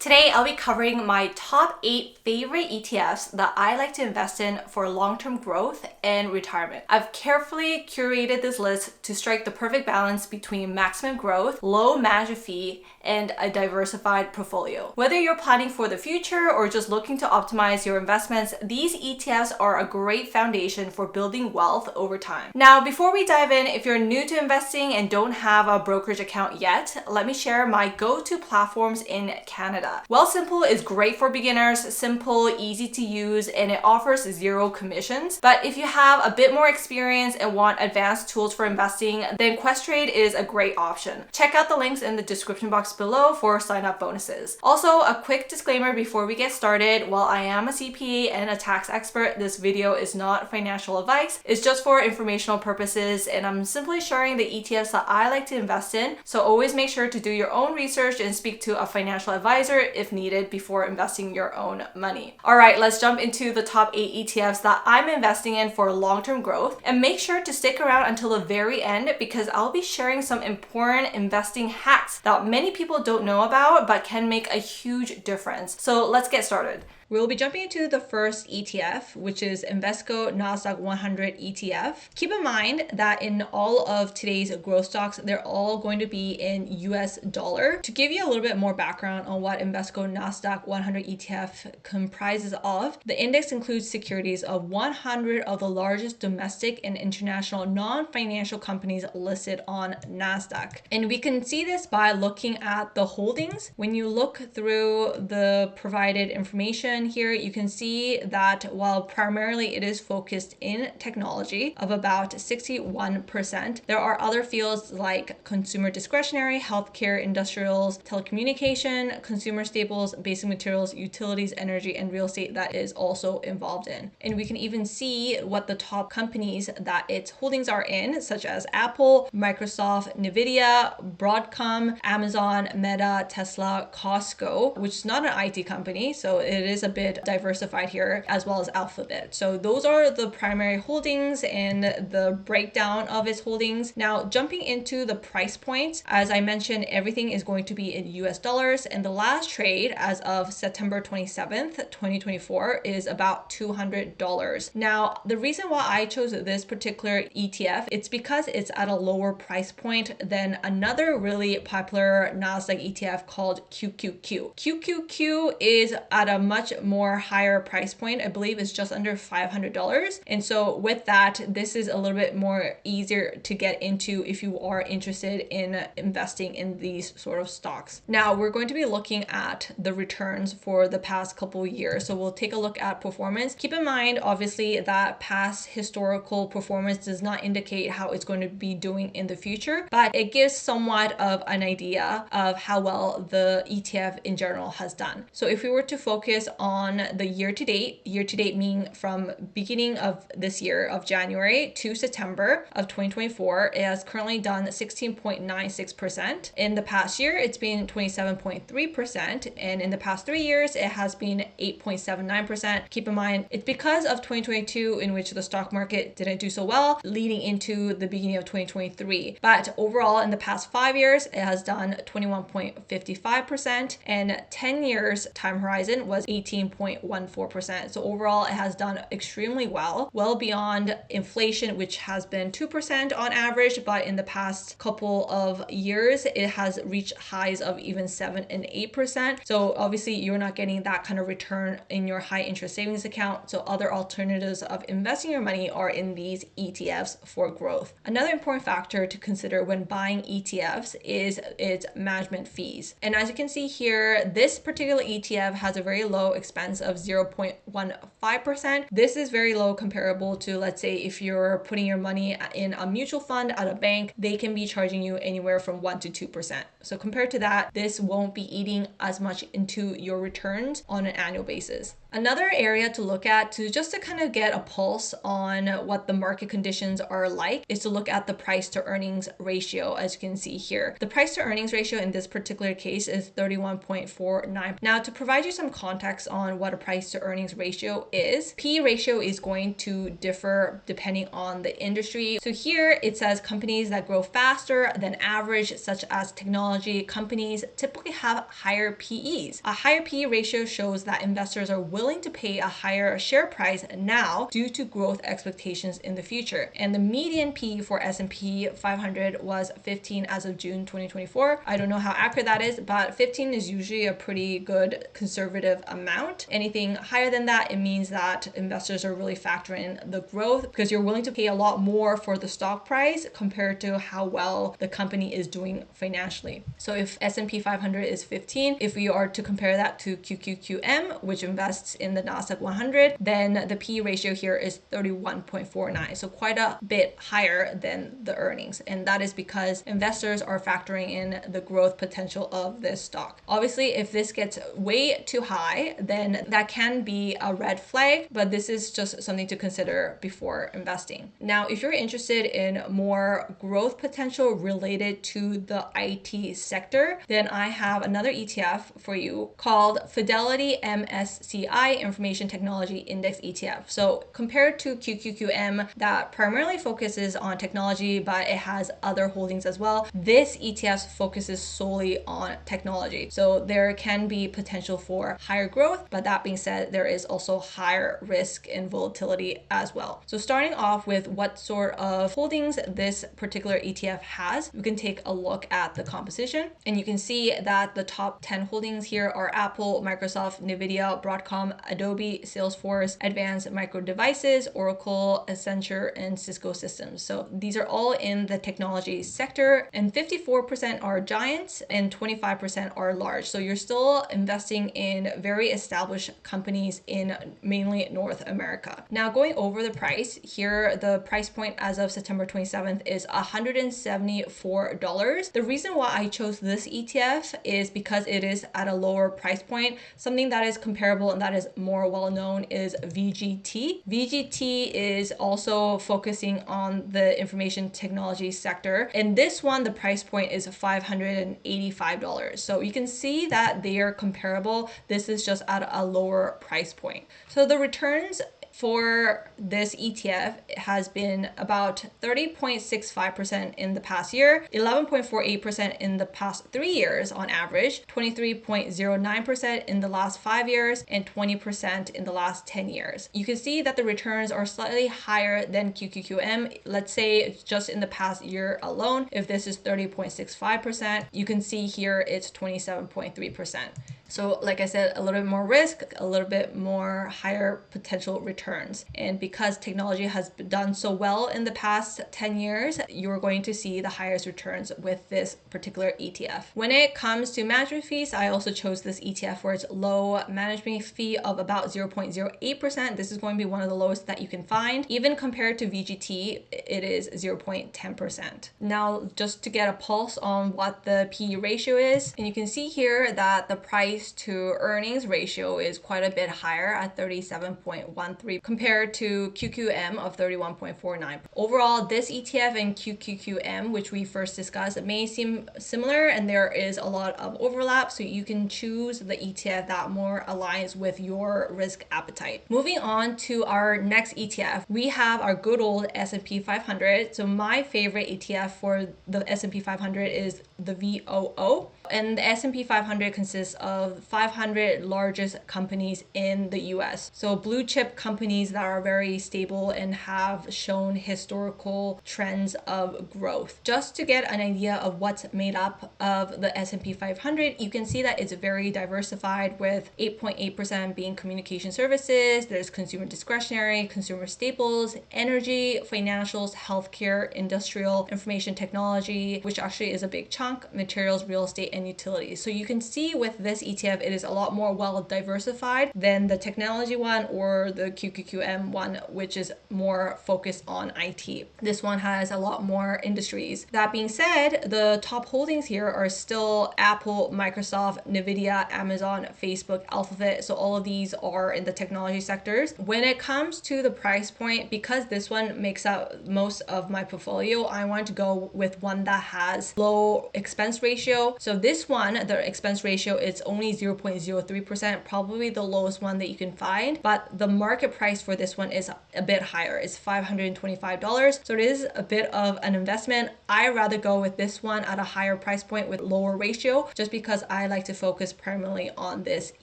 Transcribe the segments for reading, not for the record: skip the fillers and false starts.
Today, I'll be covering my top 8 favorite ETFs that I like to invest in for long-term growth and retirement. I've carefully curated this list to strike the perfect balance between maximum growth, low management fee, and a diversified portfolio. Whether you're planning for the future or just looking to optimize your investments, these ETFs are a great foundation for building wealth over time. Now, before we dive in, if you're new to investing and don't have a brokerage account yet, let me share my go-to platforms in Canada. Wealthsimple is great for beginners, simple, easy to use, and it offers zero commissions. But if you have a bit more experience and want advanced tools for investing, then Questrade is a great option. Check out the links in the description box below for sign-up bonuses. Also, a quick disclaimer before we get started. While I am a CPA and a tax expert, this video is not financial advice. It's just for informational purposes, and I'm simply sharing the ETFs that I like to invest in. So always make sure to do your own research and speak to a financial advisor if needed before investing your own money. All right, let's jump into the top 8 ETFs that I'm investing in for long-term growth, and make sure to stick around until the very end because I'll be sharing some important investing hacks that many people don't know about but can make a huge difference. So let's get started. We'll be jumping into the first ETF, which is Invesco Nasdaq 100 ETF. Keep in mind that in all of today's growth stocks, they're all going to be in US dollar. To give you a little bit more background on what Invesco Nasdaq 100 ETF comprises of, the index includes securities of 100 of the largest domestic and international non-financial companies listed on Nasdaq. And we can see this by looking at the holdings. When you look through the provided information here, you can see that while primarily it is focused in technology of about 61%, there are other fields like consumer discretionary, healthcare, industrials, telecommunication, consumer staples, basic materials, utilities, energy, and real estate that is also involved in. And we can even see what the top companies that its holdings are in, such as Apple, Microsoft, Nvidia, Broadcom, Amazon, Meta, Tesla, Costco, which is not an IT company, so it is a bit diversified here, as well as Alphabet. So those are the primary holdings and the breakdown of its holdings. Now, jumping into the price points, as I mentioned, everything is going to be in US dollars, and the last trade as of September 27th, 2024 is about $200. Now, the reason why I chose this particular ETF, it's because it's at a lower price point than another really popular Nasdaq ETF called QQQ. QQQ is at a much more higher price point. I believe it's just under $500. And so with that, this is a little bit more easier to get into if you are interested in investing in these sort of stocks. Now we're going to be looking at the returns for the past couple of years. So we'll take a look at performance. Keep in mind, obviously, that past historical performance does not indicate how it's going to be doing in the future, but it gives somewhat of an idea of how well the ETF in general has done. So if we were to focus on the year to date meaning from beginning of this year of January to September of 2024, it has currently done 16.96%. In the past year, it's been 27.3%. And in the past 3 years, it has been 8.79%. Keep in mind, it's because of 2022 in which the stock market didn't do so well, leading into the beginning of 2023. But overall, in the past 5 years, it has done 21.55%, and 10 years time horizon was 18.14%. So overall, it has done extremely well beyond inflation, which has been 2% on average, but in the past couple of years, it has reached highs of even 7 and 8%. So obviously, you're not getting that kind of return in your high interest savings account. So other alternatives of investing your money are in these ETFs for growth. Another important factor to consider when buying ETFs is its management fees. And as you can see here, this particular ETF has a very low expense of 0.15%. This is very low comparable to, let's say, if you're putting your money in a mutual fund at a bank, they can be charging you anywhere from 1 to 2%. So compared to that, this won't be eating as much into your returns on an annual basis. Another area to look at just to kind of get a pulse on what the market conditions are like is to look at the price to earnings ratio, as you can see here. The price to earnings ratio in this particular case is 31.49. Now, to provide you some context on what a price to earnings ratio is, P ratio is going to differ depending on the industry. So here it says companies that grow faster than average, such as technology, technology companies typically have higher PEs. A higher PE ratio shows that investors are willing to pay a higher share price now due to growth expectations in the future. And the median PE for S&P 500 was 15 as of June 2024. I don't know how accurate that is, but 15 is usually a pretty good conservative amount. Anything higher than that, it means that investors are really factoring in the growth because you're willing to pay a lot more for the stock price compared to how well the company is doing financially. So if S&P 500 is 15, if we are to compare that to QQQM, which invests in the Nasdaq 100, then the PE ratio here is 31.49. So quite a bit higher than the earnings. And that is because investors are factoring in the growth potential of this stock. Obviously, if this gets way too high, then that can be a red flag, but this is just something to consider before investing. Now, if you're interested in more growth potential related to the IT sector, then I have another ETF for you called Fidelity MSCI Information Technology Index ETF. So compared to QQQM that primarily focuses on technology, but it has other holdings as well, this ETF focuses solely on technology. So there can be potential for higher growth, but that being said, there is also higher risk and volatility as well. So starting off with what sort of holdings this particular ETF has, we can take a look at the composition, and you can see that the top 10 holdings here are Apple, Microsoft, Nvidia, Broadcom, Adobe, Salesforce, Advanced Micro Devices, Oracle, Accenture, and Cisco Systems. So these are all in the technology sector, and 54% are giants and 25% are large. So you're still investing in very established companies in mainly North America. Now going over the price, here the price point as of September 27th is $174. The reason why I chose this ETF is because it is at a lower price point. Something that is comparable and that is more well known is VGT. VGT is also focusing on the information technology sector, and this one, the price point is $585. So you can see that they are comparable. This is just at a lower price point. So the returns for this ETF has been about 30.65% in the past year, 11.48% in the past 3 years on average, 23.09% in the last 5 years, and 20% in the last 10 years. You can see that the returns are slightly higher than QQQM. Let's say just in the past year alone, if this is 30.65%, you can see here it's 27.3%. So like I said, a little bit more risk, a little bit more higher potential returns. And because technology has done so well in the past 10 years, you're going to see the highest returns with this particular ETF. When it comes to management fees, I also chose this ETF for its low management fee of about 0.08%. This is going to be one of the lowest that you can find. Even compared to VGT, it is 0.10%. Now, just to get a pulse on what the PE ratio is, and you can see here that the price to earnings ratio is quite a bit higher at 37.13 compared to QQM of 31.49. Overall, this ETF and QQQM, which we first discussed, may seem similar and there is a lot of overlap, so you can choose the ETF that more aligns with your risk appetite. Moving on to our next ETF, we have our good old S&P 500. So my favorite ETF for the S&P 500 is the VOO. And the S&P 500 consists of 500 largest companies in the US. So blue chip companies that are very stable and have shown historical trends of growth. Just to get an idea of what's made up of the S&P 500, you can see that it's very diversified with 8.8% being communication services, there's consumer discretionary, consumer staples, energy, financials, healthcare, industrial, information technology, which actually is a big chunk, materials, real estate, and utilities. So you can see with this ETF, it is a lot more well diversified than the technology one or the QQQM one, which is more focused on IT. This one has a lot more industries. That being said, the top holdings here are still Apple, Microsoft, Nvidia, Amazon, Facebook, Alphabet. So all of these are in the technology sectors. When it comes to the price point, because this one makes up most of my portfolio, I want to go with one that has low expense ratio. So this one, the expense ratio is only 0.03%, probably the lowest one that you can find, but the market price for this one is a bit higher. It's $525. So it is a bit of an investment. I rather go with this one at a higher price point with lower ratio, just because I like to focus primarily on this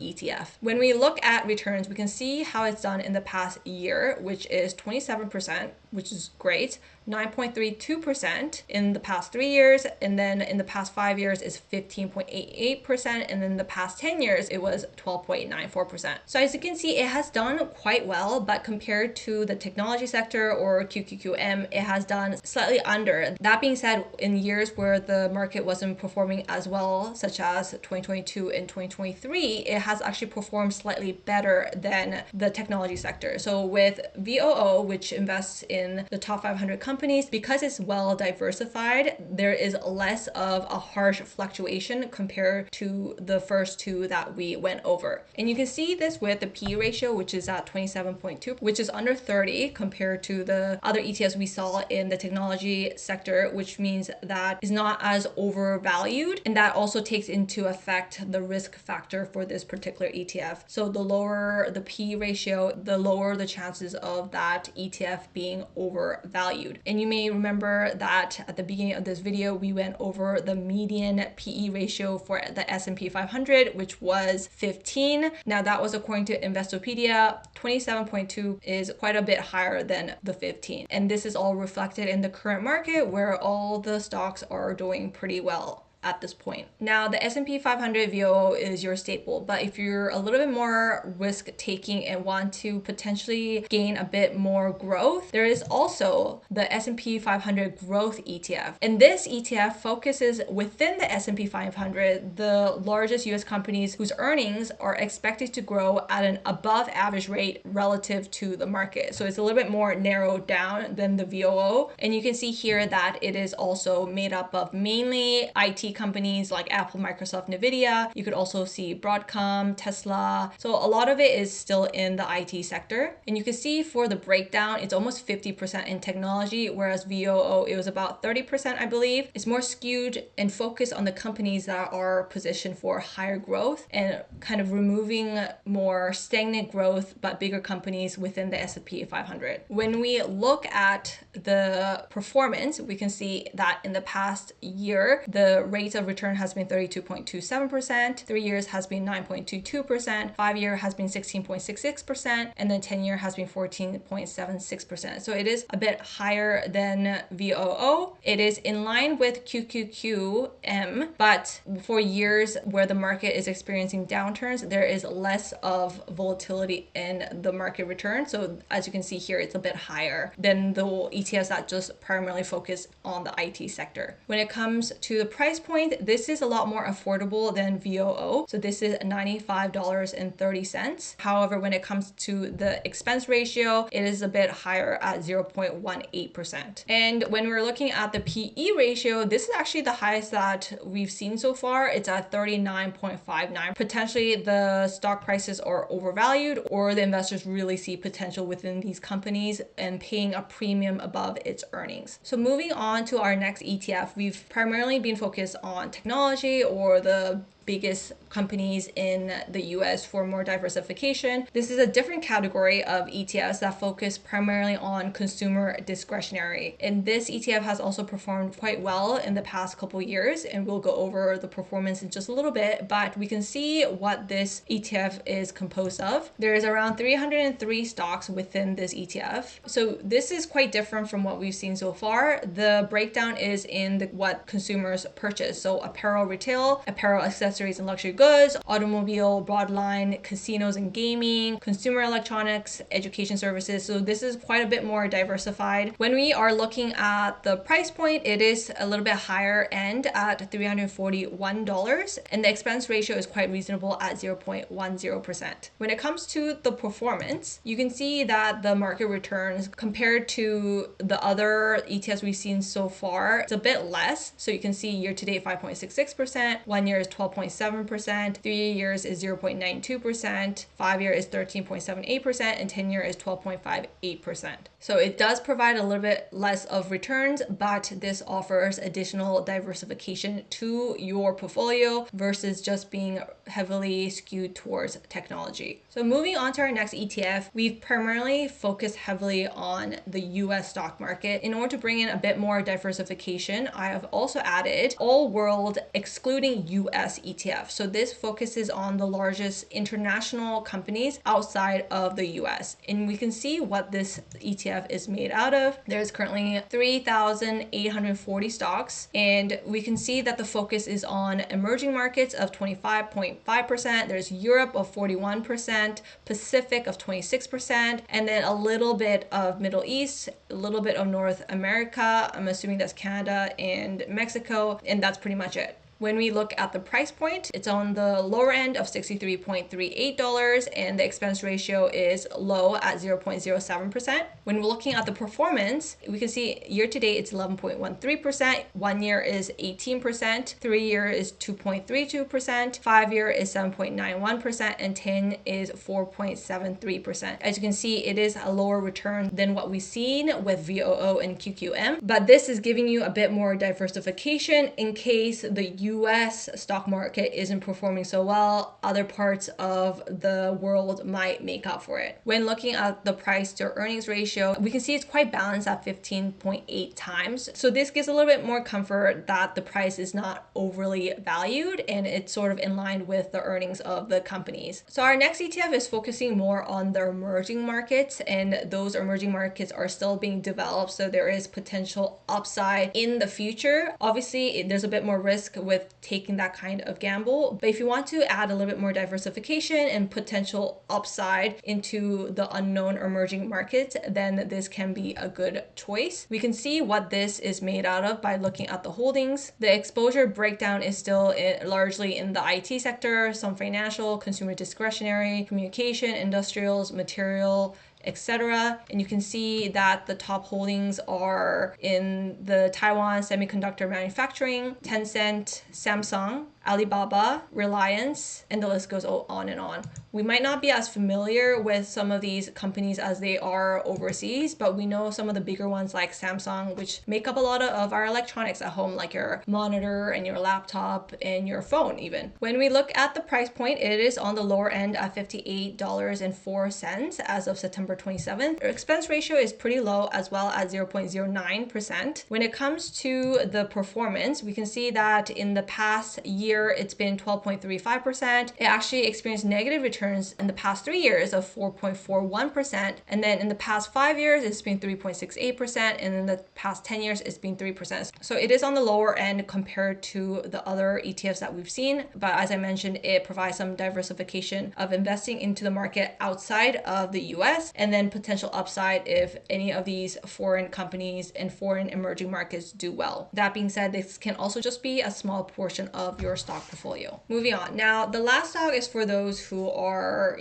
ETF. When we look at returns, we can see how it's done in the past year, which is 27%, which is great. 9.32% in the past 3 years, and then in the past 5 years is 15.88%, and then the past 10 years it was 12.94%. So as you can see, it has done quite well, but compared to the technology sector or QQQM, it has done slightly under. That being said, in years where the market wasn't performing as well, such as 2022 and 2023, it has actually performed slightly better than the technology sector. So with VOO, which invests in the top 500 companies, because it's well diversified, there is less of a harsh fluctuation compared to the first two that we went over. And you can see this with the PE ratio, which is at 27.2, which is under 30 compared to the other ETFs we saw in the technology sector, which means that is not as overvalued. And that also takes into effect the risk factor for this particular ETF. So the lower the PE ratio, the lower the chances of that ETF being overvalued. And you may remember that at the beginning of this video, we went over the median PE ratio for the S&P 500, which was 15. Now that was according to Investopedia. 27.2 is quite a bit higher than the 15. And this is all reflected in the current market where all the stocks are doing pretty well at this point. Now the S&P 500 VOO is your staple, but if you're a little bit more risk taking and want to potentially gain a bit more growth, there is also the S&P 500 growth ETF. And this ETF focuses within the S&P 500, the largest US companies whose earnings are expected to grow at an above average rate relative to the market. So it's a little bit more narrowed down than the VOO. And you can see here that it is also made up of mainly IT companies like Apple, Microsoft, Nvidia. You could also see Broadcom, Tesla. So a lot of it is still in the IT sector. And you can see for the breakdown, it's almost 50% in technology, whereas VOO, it was about 30%, I believe. It's more skewed and focused on the companies that are positioned for higher growth and kind of removing more stagnant growth, but bigger companies within the S&P 500. When we look at the performance, we can see that in the past year, the rate of return has been 32.27%, 3 years has been 9.22%, 5 year has been 16.66%, and then 10 year has been 14.76%. So it is a bit higher than VOO. It is in line with QQQM, but for years where the market is experiencing downturns, there is less of volatility in the market return. So as you can see here, it's a bit higher than the ETFs that just primarily focus on the IT sector. When it comes to the price point, this is a lot more affordable than VOO. So this is $95.30. However, when it comes to the expense ratio, it is a bit higher at 0.18%. And when we're looking at the PE ratio, this is actually the highest that we've seen so far. It's at 39.59. Potentially the stock prices are overvalued, or the investors really see potential within these companies and paying a premium above its earnings. So moving on to our next ETF, we've primarily been focused on technology or the biggest companies in the US for more diversification. This is a different category of ETFs that focus primarily on consumer discretionary. And this ETF has also performed quite well in the past couple years, and we'll go over the performance in just a little bit, but we can see what this ETF is composed of. There is around 303 stocks within this ETF. So this is quite different from what we've seen so far. The breakdown is in what consumers purchase. So apparel retail, apparel accessories and luxury goods, automobile, broadline, casinos and gaming, consumer electronics, education services. So this is quite a bit more diversified. When we are looking at the price point, it is a little bit higher end at $341, and the expense ratio is quite reasonable at 0.10%. When it comes to the performance, you can see that the market returns compared to the other ETFs we've seen so far, it's a bit less. So you can see year to date 5.66%, 1 year is 12. 0.7%, 3 years is 0.92%, 5 year is 13.78%, and 10 year is 12.58%. So it does provide a little bit less of returns, but this offers additional diversification to your portfolio versus just being heavily skewed towards technology. So moving on to our next ETF, we've primarily focused heavily on the US stock market. In order to bring in a bit more diversification, I have also added all world excluding US ETF. So this focuses on the largest international companies outside of the US. And we can see what this ETF is made out of. There's currently 3,840 stocks, and we can see that the focus is on emerging markets of 25.5%. There's Europe of 41%, Pacific of 26%, and then a little bit of Middle East, a little bit of North America. I'm assuming that's Canada and Mexico, and that's pretty much it. When we look at the price point, it's on the lower end of $63.38, and the expense ratio is low at 0.07%. When we're looking at the performance, we can see year to date it's 11.13%, 1 year is 18%, 3 year is 2.32%, 5 year is 7.91%, and 10 is 4.73%. As you can see, it is a lower return than what we've seen with VOO and QQM, but this is giving you a bit more diversification in case the US stock market isn't performing so well, other parts of the world might make up for it. When looking at the price to earnings ratio, we can see it's quite balanced at 15.8 times. So this gives a little bit more comfort that the price is not overly valued and it's sort of in line with the earnings of the companies. So our next ETF is focusing more on the emerging markets, and those emerging markets are still being developed, so there is potential upside in the future. Obviously, there's a bit more risk with taking that kind of gamble, but if you want to add a little bit more diversification and potential upside into the unknown emerging markets, then this can be a good choice. We can see what this is made out of by looking at the holdings. The exposure breakdown is still largely in the IT sector, some financial, consumer discretionary, communication, industrials, material, etc. And you can see that the top holdings are in the Taiwan semiconductor manufacturing, Tencent, Samsung, Alibaba, Reliance, and the list goes on and on. We might not be as familiar with some of these companies as they are overseas, but we know some of the bigger ones like Samsung, which make up a lot of our electronics at home, like your monitor and your laptop and your phone even. When we look at the price point, it is on the lower end at $58.04 as of September 27th. Our expense ratio is pretty low as well at 0.09%. When it comes to the performance, we can see that in the past year, it's been 12.35%. It actually experienced negative returns in the past 3 years of 4.41%. And then in the past 5 years, it's been 3.68%. And in the past 10 years, it's been 3%. So it is on the lower end compared to the other ETFs that we've seen. But as I mentioned, it provides some diversification of investing into the market outside of the US, and then potential upside if any of these foreign companies and foreign emerging markets do well. That being said, this can also just be a small portion of your stock portfolio. Moving on. Now, the last stock is for those who are,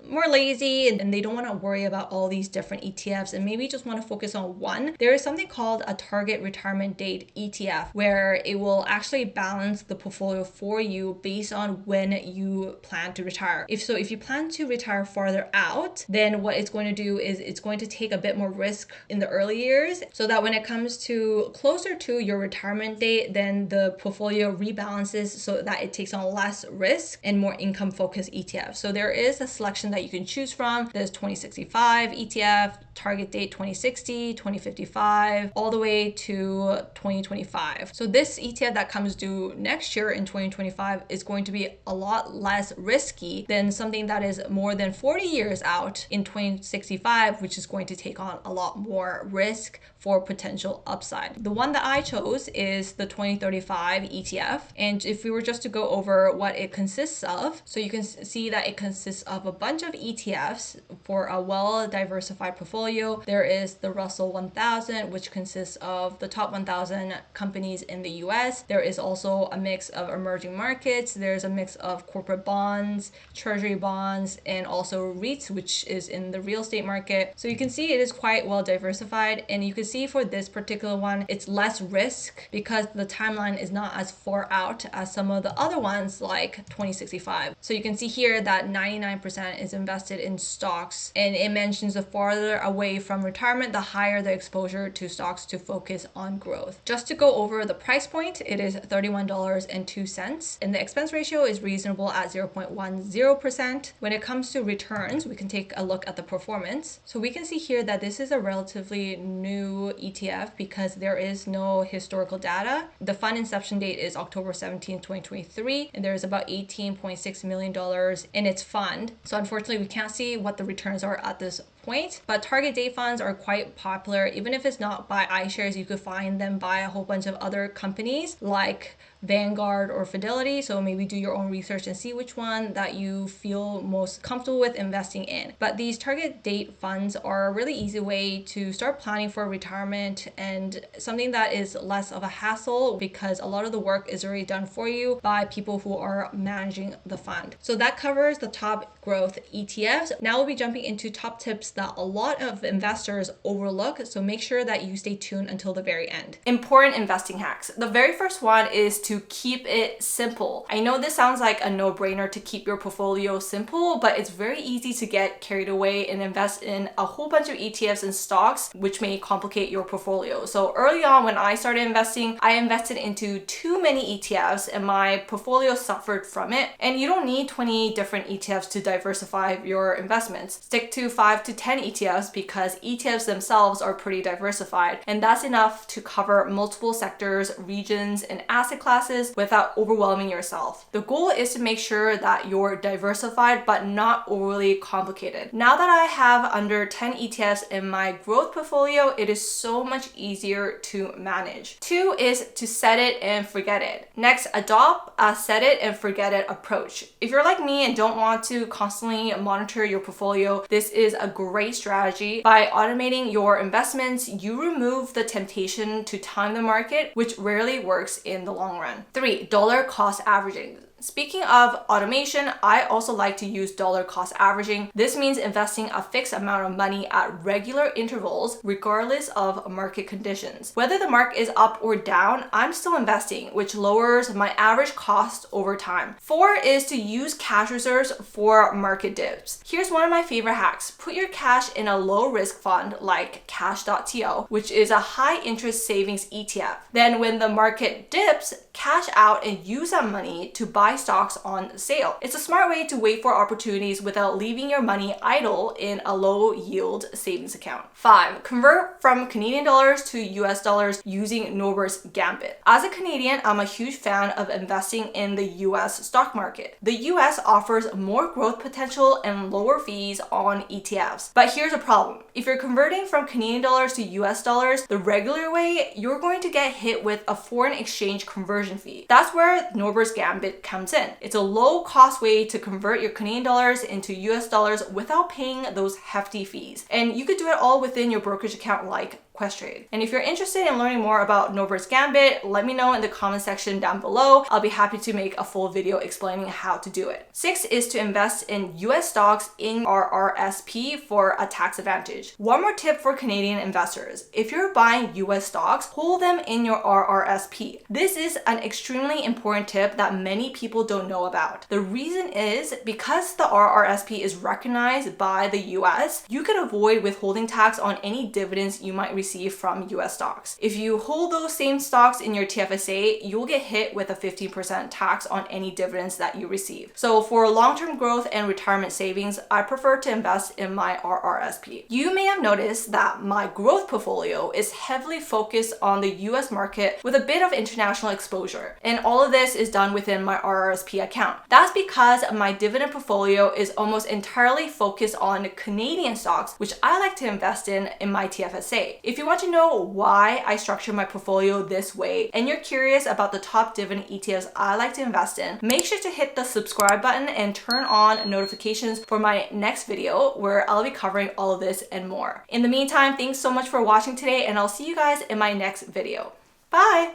more lazy and they don't want to worry about all these different ETFs and maybe just want to focus on one. There is something called a target retirement date ETF, where it will actually balance the portfolio for you based on when you plan to retire. If you plan to retire farther out, then what it's going to do is it's going to take a bit more risk in the early years, so that when it comes to closer to your retirement date, then the portfolio rebalances so that it takes on less risk and more income focused ETFs. So there is a selection that you can choose from. There's 2065 ETF, target date 2060, 2055, all the way to 2025. So this ETF that comes due next year in 2025 is going to be a lot less risky than something that is more than 40 years out in 2065, which is going to take on a lot more risk for potential upside. The one that I chose is the 2035 ETF. And if we were just to go over what it consists of, so you can see that it consists of a bunch of ETFs for a well-diversified portfolio. There is the Russell 1000, which consists of the top 1000 companies in the US. There is also a mix of emerging markets. There's a mix of corporate bonds, treasury bonds, and also REITs, which is in the real estate market. So you can see it is quite well diversified, and you can see for this particular one, it's less risk because the timeline is not as far out as some of the other ones like 2065. So you can see here that 99% is invested in stocks, and it mentions the farther away from retirement, the higher the exposure to stocks to focus on growth. Just to go over the price point, it is $31.02, and the expense ratio is reasonable at 0.10%. When it comes to returns, we can take a look at the performance. So we can see here that this is a relatively new ETF because there is no historical data. The fund inception date is October 17, 2023, and there is about $18.6 million in its fund. So unfortunately, we can't see what the returns are at this point, but target date funds are quite popular. Even if it's not by iShares, you could find them by a whole bunch of other companies like Vanguard or Fidelity. So maybe do your own research and see which one that you feel most comfortable with investing in. But these target date funds are a really easy way to start planning for retirement and something that is less of a hassle because a lot of the work is already done for you by people who are managing the fund. So that covers the top growth ETFs. Now we'll be jumping into top tips that a lot of investors overlook. So make sure that you stay tuned until the very end. Important investing hacks. The very first one is to keep it simple. I know this sounds like a no-brainer to keep your portfolio simple, but it's very easy to get carried away and invest in a whole bunch of ETFs and stocks, which may complicate your portfolio. So early on when I started investing, I invested into too many ETFs and my portfolio suffered from it. And you don't need 20 different ETFs to diversify your investments. Stick to 5 to 10 ETFs because ETFs themselves are pretty diversified, and that's enough to cover multiple sectors, regions, and asset classes without overwhelming yourself. The goal is to make sure that you're diversified but not overly complicated. Now that I have under 10 ETFs in my growth portfolio, it is so much easier to manage. 2 is to set it and forget it. Next, adopt a set it and forget it approach. If you're like me and don't want to constantly monitor your portfolio, this is a great strategy. By automating your investments, you remove the temptation to time the market, which rarely works in the long run. 3, dollar cost averaging. Speaking of automation, I also like to use dollar cost averaging. This means investing a fixed amount of money at regular intervals, regardless of market conditions. Whether the market is up or down, I'm still investing, which lowers my average cost over time. 4 is to use cash reserves for market dips. Here's one of my favorite hacks. Put your cash in a low risk fund like cash.to, which is a high interest savings ETF. Then when the market dips, cash out and use that money to buy stocks on sale. It's a smart way to wait for opportunities without leaving your money idle in a low yield savings account. 5, convert from Canadian dollars to US dollars using Norbert's Gambit. As a Canadian, I'm a huge fan of investing in the US stock market. The US offers more growth potential and lower fees on ETFs. But here's a problem. If you're converting from Canadian dollars to US dollars the regular way, you're going to get hit with a foreign exchange conversion fee. That's where Norbert's Gambit comes in. It's a low cost way to convert your Canadian dollars into US dollars without paying those hefty fees. And you could do it all within your brokerage account like Questrade. And if you're interested in learning more about Norbert's Gambit, let me know in the comment section down below. I'll be happy to make a full video explaining how to do it. 6 is to invest in US stocks in RRSP for a tax advantage. One more tip for Canadian investors. If you're buying US stocks, hold them in your RRSP. This is an extremely important tip that many people don't know about. The reason is because the RRSP is recognized by the US, you can avoid withholding tax on any dividends you might receive from US stocks. If you hold those same stocks in your TFSA, you'll get hit with a 15% tax on any dividends that you receive. So for long-term growth and retirement savings, I prefer to invest in my RRSP. You may have noticed that my growth portfolio is heavily focused on the US market with a bit of international exposure. And all of this is done within my RRSP account. That's because my dividend portfolio is almost entirely focused on Canadian stocks, which I like to invest in my TFSA. If If you want to know why I structure my portfolio this way and you're curious about the top dividend ETFs I like to invest in, make sure to hit the subscribe button and turn on notifications for my next video where I'll be covering all of this and more. In the meantime, thanks so much for watching today, and I'll see you guys in my next video. Bye!